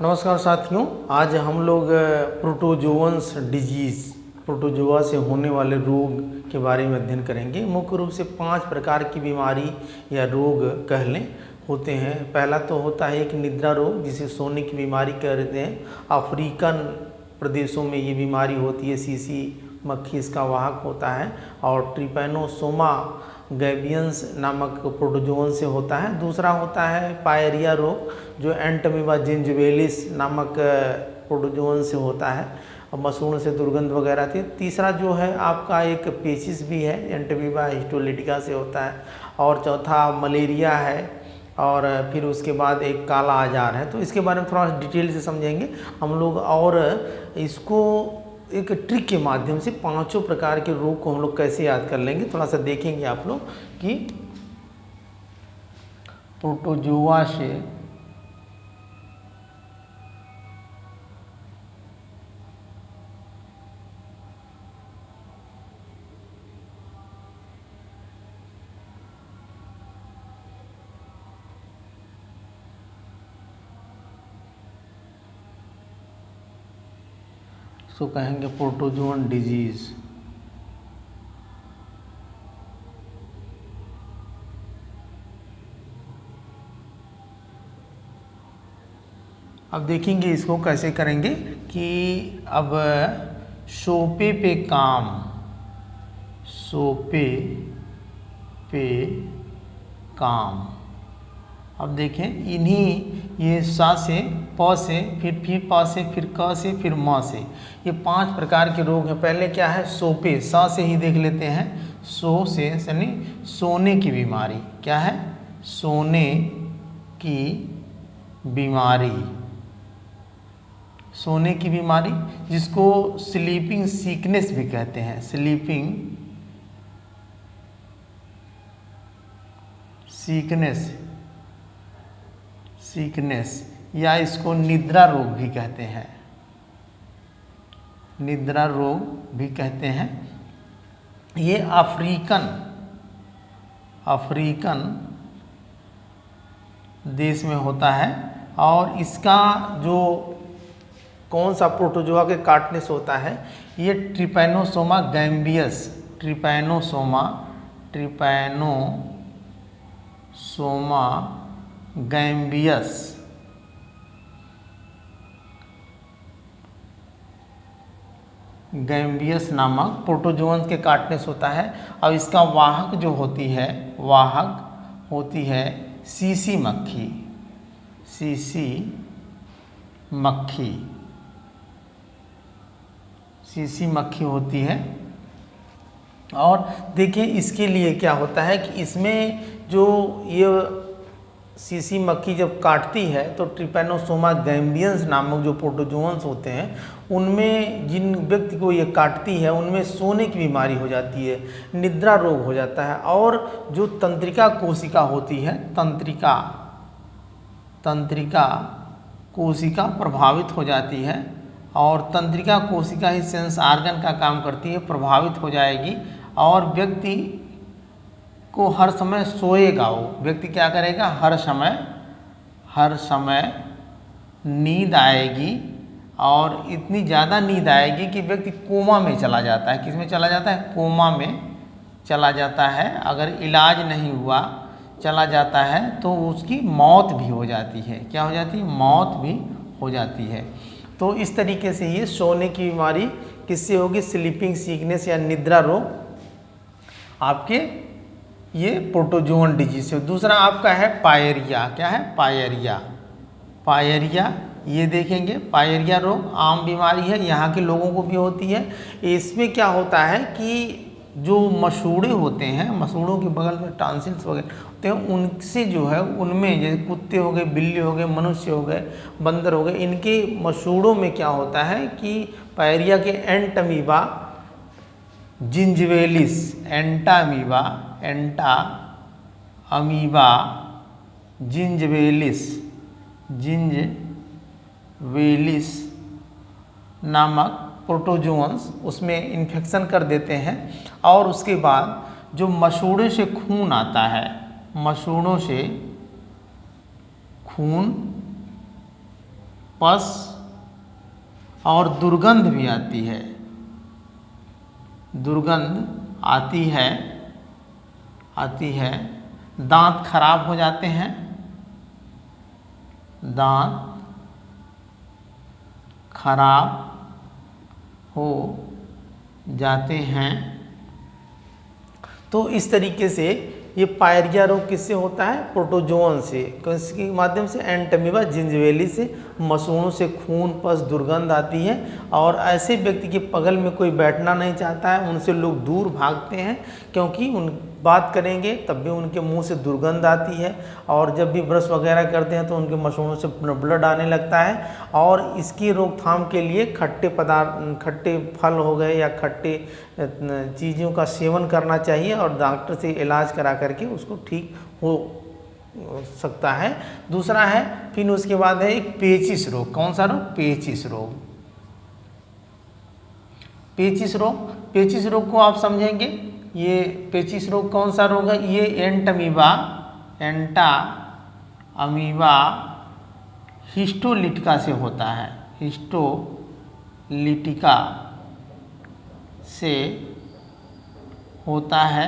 नमस्कार साथियों, आज हम लोग प्रोटोजोअन्स डिजीज़, प्रोटोजोआ से होने वाले रोग के बारे में अध्ययन करेंगे। मुख्य रूप से 5 प्रकार की बीमारी या रोग कह लें होते हैं। पहला तो होता है एक निद्रा रोग, जिसे सोने की बीमारी कहते हैं। अफ्रीकन प्रदेशों में ये बीमारी होती है, सीसी मक्खी इसका वाहक होता है। और ट्रिपैनोसोमा गैबियंस नामक प्रोटोजोअन से होता है। दूसरा होता है पायरिया रोग, जो एंटमीबा जिंजिबेलिस नामक प्रोटोजोअन से होता है। अब मसूड़ से दुर्गंध वगैरह आती है। तीसरा जो है आपका एक पेचिस भी है, एंटमीबा हिस्टोलिटिका से होता है। और चौथा मलेरिया है। और फिर उसके बाद एक काला आजार है। तो इसके बारे में थोड़ा डिटेल से समझेंगे हम लोग, और इसको एक ट्रिक के माध्यम से 5 प्रकार के रोग को हम लोग कैसे याद कर लेंगे, थोड़ा सा देखेंगे आप लोग कि प्रोटोजोआ से तो कहेंगे प्रोटोजोअन डिजीज। अब देखेंगे इसको कैसे करेंगे कि अब सोपे पे काम, सोपे पे काम। अब देखें इन्हीं ये सा से, प से, फिर प से, फिर क से, फिर म से, ये 5 प्रकार के रोग हैं। पहले क्या है, सोपे, सा से ही देख लेते हैं। सो से यानी सोने की बीमारी। क्या है, सोने की बीमारी। सोने की बीमारी जिसको स्लीपिंग सीकनेस भी कहते हैं। स्लीपिंग सीकनेस, सीकनेस, या इसको निद्रा रोग भी कहते हैं। निद्रा रोग भी कहते हैं। ये अफ्रीकन देश में होता है। और इसका जो कौन सा प्रोटोजोआ के काटने से होता है, ये ट्रिपैनोसोमा गैम्बियस, ट्रिपैनोसोमा गैम्बियस नामक प्रोटोजोअन के काटने से होता है। अब इसका वाहक जो होती है सीसी मक्खी, सीसी मक्खी होती है। और देखिए इसके लिए क्या होता है कि इसमें जो ये सीसी मक्खी जब काटती है तो ट्रिपैनोसोमा गैम्बियंस नामक जो प्रोटोजोअन्स होते हैं, उनमें जिन व्यक्ति को ये काटती है उनमें सोने की बीमारी हो जाती है, निद्रा रोग हो जाता है। और जो तंत्रिका कोशिका होती है, तंत्रिका कोशिका प्रभावित हो जाती है। और तंत्रिका कोशिका ही सेंस आर्गन का काम करती है, प्रभावित हो जाएगी। और व्यक्ति को हर समय सोएगा, वो व्यक्ति क्या करेगा, हर समय नींद आएगी। और इतनी ज़्यादा नींद आएगी कि व्यक्ति कोमा में चला जाता है। किस में चला जाता है, कोमा में चला जाता है। अगर इलाज नहीं हुआ, चला जाता है तो उसकी मौत भी हो जाती है। क्या हो जाती है, मौत भी हो जाती है। तो इस तरीके से ये सोने की बीमारी किससे होगी, स्लीपिंग सीकनेस या निद्रा रोग आपके ये प्रोटोजोअन डिजीज से। दूसरा आपका है पायरिया। क्या है, पायरिया ये देखेंगे। पायरिया रोग आम बीमारी है, यहाँ के लोगों को भी होती है। इसमें क्या होता है कि जो मसूड़े होते हैं, मसूड़ों के बगल में टॉन्सिल्स वगैरह होते हैं, उनसे जो है, उनमें जैसे कुत्ते हो गए, बिल्ली हो गए, मनुष्य हो गए, बंदर हो गए, इनके मसूड़ों में क्या होता है कि पायरिया के एंटमीबा जिंजिबेलिस, अमीबा जिंजिबेलिस नामक प्रोटोजोअन्स उसमें इन्फेक्शन कर देते हैं। और उसके बाद जो मसूड़े से खून आता है, मसूड़ों से खून पस और दुर्गंध भी आती है, दुर्गंध आती है। दांत खराब हो जाते हैं, दांत खराब हो जाते हैं। तो इस तरीके से ये पायरिया रोग किससे होता है? प्रोटोजोअन से। इसके माध्यम से एंटमीबा जिंजिबेली से मसूड़ों से खून, पस, दुर्गंध आती है और ऐसे व्यक्ति के बगल में कोई बैठना नहीं चाहता है, उनसे लोग दूर भागते हैं क्योंकि उन बात करेंगे तब भी उनके मुंह से दुर्गंध आती है और जब भी ब्रश वगैरह करते हैं तो उनके मसूड़ों से ब्लड आने लगता है। और इसकी रोकथाम के लिए खट्टे पदार्थ, खट्टे फल हो गए या खट्टे चीज़ों का सेवन करना चाहिए और डॉक्टर से इलाज करा करके उसको ठीक हो सकता है। दूसरा है, फिर उसके बाद है एक पेचिश रोग। कौन सा रोग? पेचिश रोग। पेचिश रोग, पेचिश रोग को आप समझेंगे। ये पेचिश रोग कौन सा रोग है? ये एंटामीबा हिस्टोलिटिका से होता है, हिस्टोलिटिका से होता है,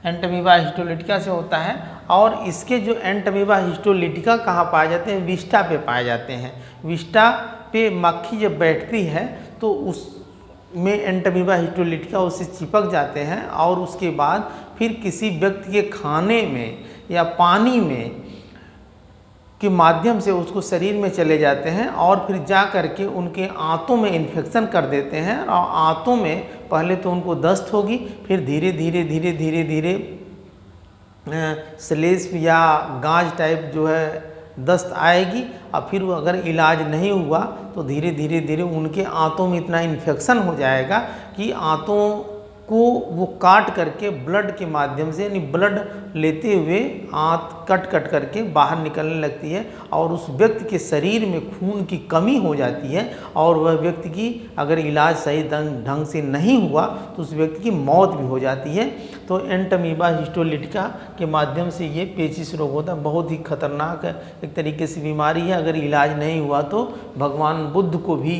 एंटामीबा हिस्टोलिटिका से होता है। और इसके जो एंटामीबा हिस्टोलिटिका कहाँ पाए जाते हैं? विस्टा पे पाए जाते हैं। विस्टा पे मक्खी जब बैठती है तो उसमें एंटामीबा हिस्टोलिटिका उससे चिपक जाते हैं और उसके बाद फिर किसी व्यक्ति के खाने में या पानी में के माध्यम से उसको शरीर में चले जाते हैं और फिर जा करके उनके आंतों में इन्फेक्शन कर देते हैं और आंतों में पहले तो उनको दस्त होगी, फिर धीरे धीरे श्लेष्म या गाज टाइप जो है दस्त आएगी और फिर अगर इलाज नहीं हुआ तो धीरे धीरे उनके आंतों में इतना इन्फेक्शन हो जाएगा कि आंतों को वो काट करके ब्लड के माध्यम से, यानी ब्लड लेते हुए आंत कट करके बाहर निकलने लगती है और उस व्यक्ति के शरीर में खून की कमी हो जाती है और वह व्यक्ति की अगर इलाज सही ढंग से नहीं हुआ तो उस व्यक्ति की मौत भी हो जाती है। तो एंटामीबा हिस्टोलिटिका के माध्यम से ये पेचिश रोग होता है। बहुत ही खतरनाक एक तरीके से बीमारी है। अगर इलाज नहीं हुआ तो भगवान बुद्ध को भी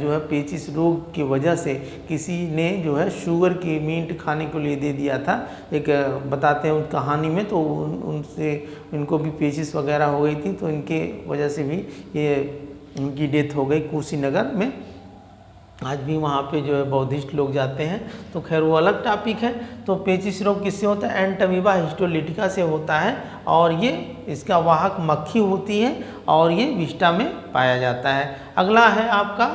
जो है पेचिश रोग की वजह से किसी ने जो है शुगर की मीट खाने के लिए दे दिया था, एक बताते हैं उस कहानी में। तो उनसे इनको भी पेचिश वगैरह हो गई थी तो इनके वजह से भी ये उनकी डेथ हो गई कुशीनगर में। आज भी वहाँ पे जो है बौद्धिस्ट लोग जाते हैं। तो खैर वो अलग टॉपिक है। तो पेचिश रोग किससे होता है? एंटामीबा हिस्टोलिटिका से होता है और ये इसका वाहक मक्खी होती है और ये विस्टा में पाया जाता है। अगला है आपका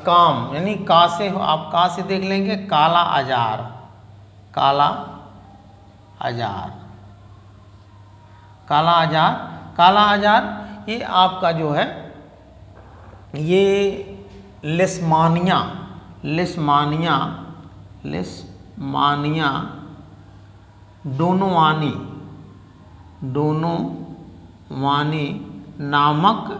काम, यानी का से आप का से देख लेंगे, काला आजार। काला आजार, काला आजार, काला आजार ये आपका जो है ये लेशमानिया डोनोवानी नामक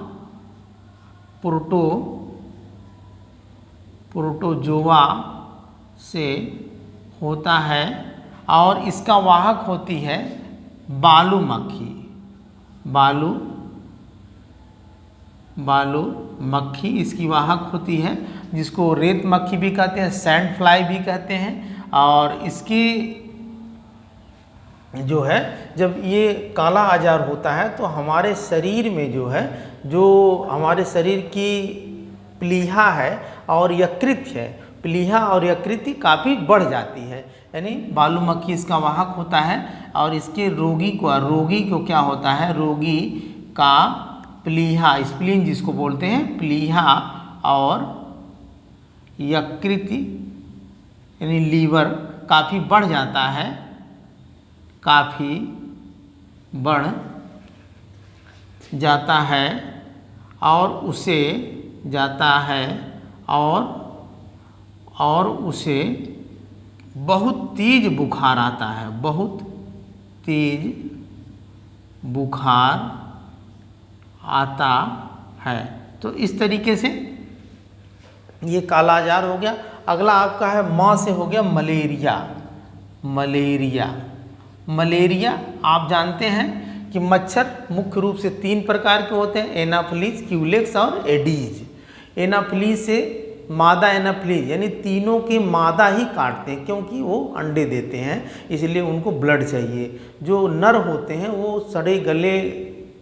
प्रोटोजोआ से होता है और इसका वाहक होती है बालू मक्खी। बालू मक्खी इसकी वाहक होती है, जिसको रेत मक्खी भी कहते हैं, सैंड फ्लाई भी कहते हैं। और इसकी जो है जब ये काला आजार होता है तो हमारे शरीर में जो है, जो हमारे शरीर की प्लीहा है और यकृत है, प्लीहा और यकृति काफ़ी बढ़ जाती है। यानी बालू मक्खी इसका वाहक होता है और इसके रोगी को क्या होता है? रोगी का प्लीहा, स्प्लीन जिसको बोलते हैं, प्लीहा और यकृति यानी लीवर काफ़ी बढ़ जाता है, काफ़ी बढ़ जाता है और उसे बहुत तेज बुखार आता है, बहुत तेज बुखार आता है। तो इस तरीके से ये काला आजार हो गया। अगला आपका है माँ से हो गया मलेरिया। मलेरिया आप जानते हैं कि मच्छर मुख्य रूप से 3 प्रकार के होते हैं, एनाफिलीज, क्यूलेक्स और एडीज। एनाफिलीज से मादा एनाफिलीज यानी तीनों के मादा ही काटते हैं, क्योंकि वो अंडे देते हैं इसलिए उनको ब्लड चाहिए। जो नर होते हैं वो सड़े गले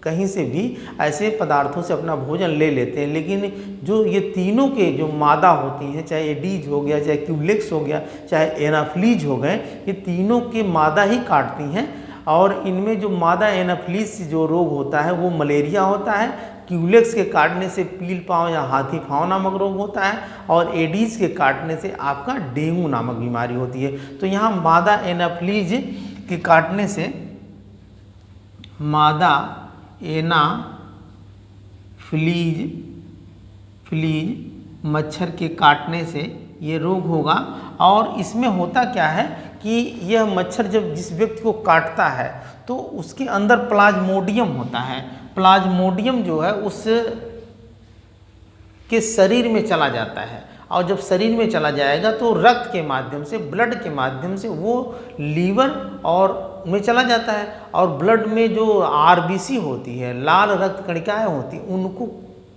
कहीं से भी ऐसे पदार्थों से अपना भोजन ले लेते हैं, लेकिन जो ये तीनों के जो मादा होती हैं, चाहे एडीज हो गया, चाहे क्यूलेक्स हो गया, चाहे एनाफिलीज हो गए, ये तीनों के मादा ही काटती हैं। और इनमें जो मादा एनाफिलीज से जो रोग होता है वो मलेरिया होता है, क्यूलेक्स के काटने से पील पाँव या हाथी पाँव नामक रोग होता है, और एडीज के काटने से आपका डेंगू नामक बीमारी होती है। तो यहाँ मादा एनाफिलीज के काटने से, मादा एनाफिलीज मच्छर के काटने से ये रोग होगा। और इसमें होता क्या है कि यह मच्छर जब जिस व्यक्ति को काटता है तो उसके अंदर प्लाज्मोडियम होता है। प्लाज्मोडियम जो है उस के शरीर में चला जाता है, और जब शरीर में चला जाएगा तो रक्त के माध्यम से, ब्लड के माध्यम से वो लीवर और में चला जाता है, और ब्लड में जो आरबीसी होती है, लाल रक्त कणिकाएँ होती हैं, उनको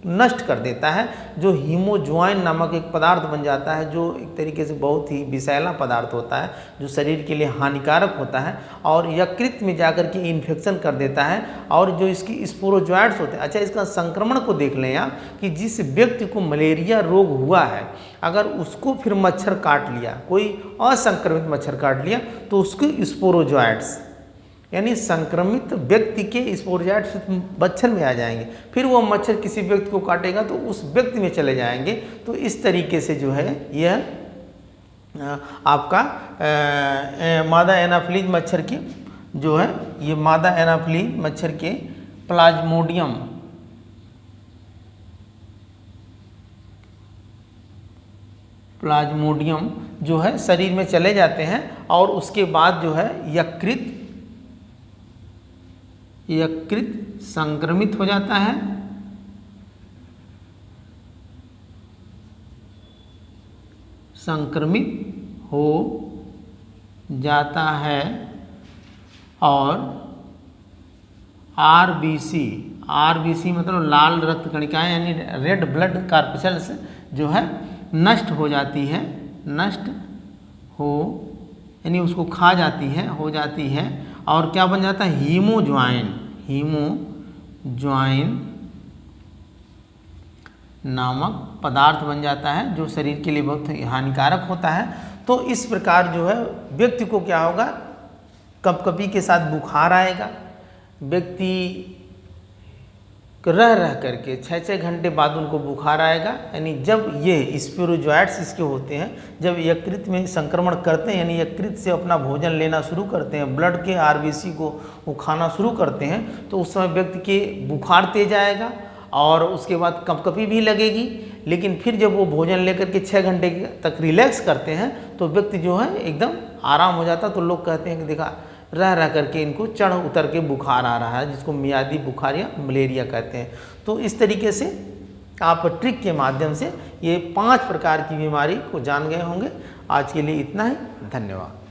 नष्ट कर देता है। जो हीमोज्वाइन नामक एक पदार्थ बन जाता है, जो एक तरीके से बहुत ही विषैला पदार्थ होता है, जो शरीर के लिए हानिकारक होता है, और यकृत में जाकर के इन्फेक्शन कर देता है। और जो इसकी स्पोरोजोइट्स होते हैं, अच्छा इसका संक्रमण को देख लें आप कि जिस व्यक्ति को मलेरिया रोग हुआ है, अगर उसको फिर मच्छर काट लिया, कोई असंक्रमित मच्छर काट लिया, तो उसके स्पोरोजोइट्स यानी संक्रमित व्यक्ति के स्पोरोजोइट्स मच्छर में आ जाएंगे, फिर वो मच्छर किसी व्यक्ति को काटेगा तो उस व्यक्ति में चले जाएंगे। तो इस तरीके से जो है यह आपका मादा एनाफिलीज मच्छर के जो है, ये मादा एनाफिलीज मच्छर के प्लाज्मोडियम जो है शरीर में चले जाते हैं, और उसके बाद जो है यकृत संक्रमित हो जाता है, और आरबीसी मतलब लाल रक्त कणिकाएं यानी रेड ब्लड कार्पसेल्स जो है नष्ट हो जाती है, यानी उसको खा जाती है, हो जाती है। और क्या बन जाता है, हीमोज्वाइन नामक पदार्थ बन जाता है, जो शरीर के लिए बहुत हानिकारक होता है। तो इस प्रकार जो है व्यक्ति को क्या होगा, कपकपी के साथ बुखार आएगा, व्यक्ति रह करके 6-6 घंटे बाद उनको बुखार आएगा। यानी जब ये स्पोरोजोइट्स इसके होते हैं, जब यकृत में संक्रमण करते हैं, यानी यकृत से अपना भोजन लेना शुरू करते हैं, ब्लड के आरबीसी को वो खाना शुरू करते हैं, तो उस समय व्यक्ति के बुखार तेज आएगा और उसके बाद कपकपी भी लगेगी। लेकिन फिर जब वो भोजन लेकर के 6 घंटे तक रिलैक्स करते हैं तो व्यक्ति जो है एकदम आराम हो जाता है। तो लोग कहते हैं कि देखा रह करके इनको चढ़ उतर के बुखार आ रहा है, जिसको मियादी बुखार या मलेरिया कहते हैं। तो इस तरीके से आप ट्रिक के माध्यम से ये 5 प्रकार की बीमारी को जान गए होंगे। आज के लिए इतना ही, धन्यवाद।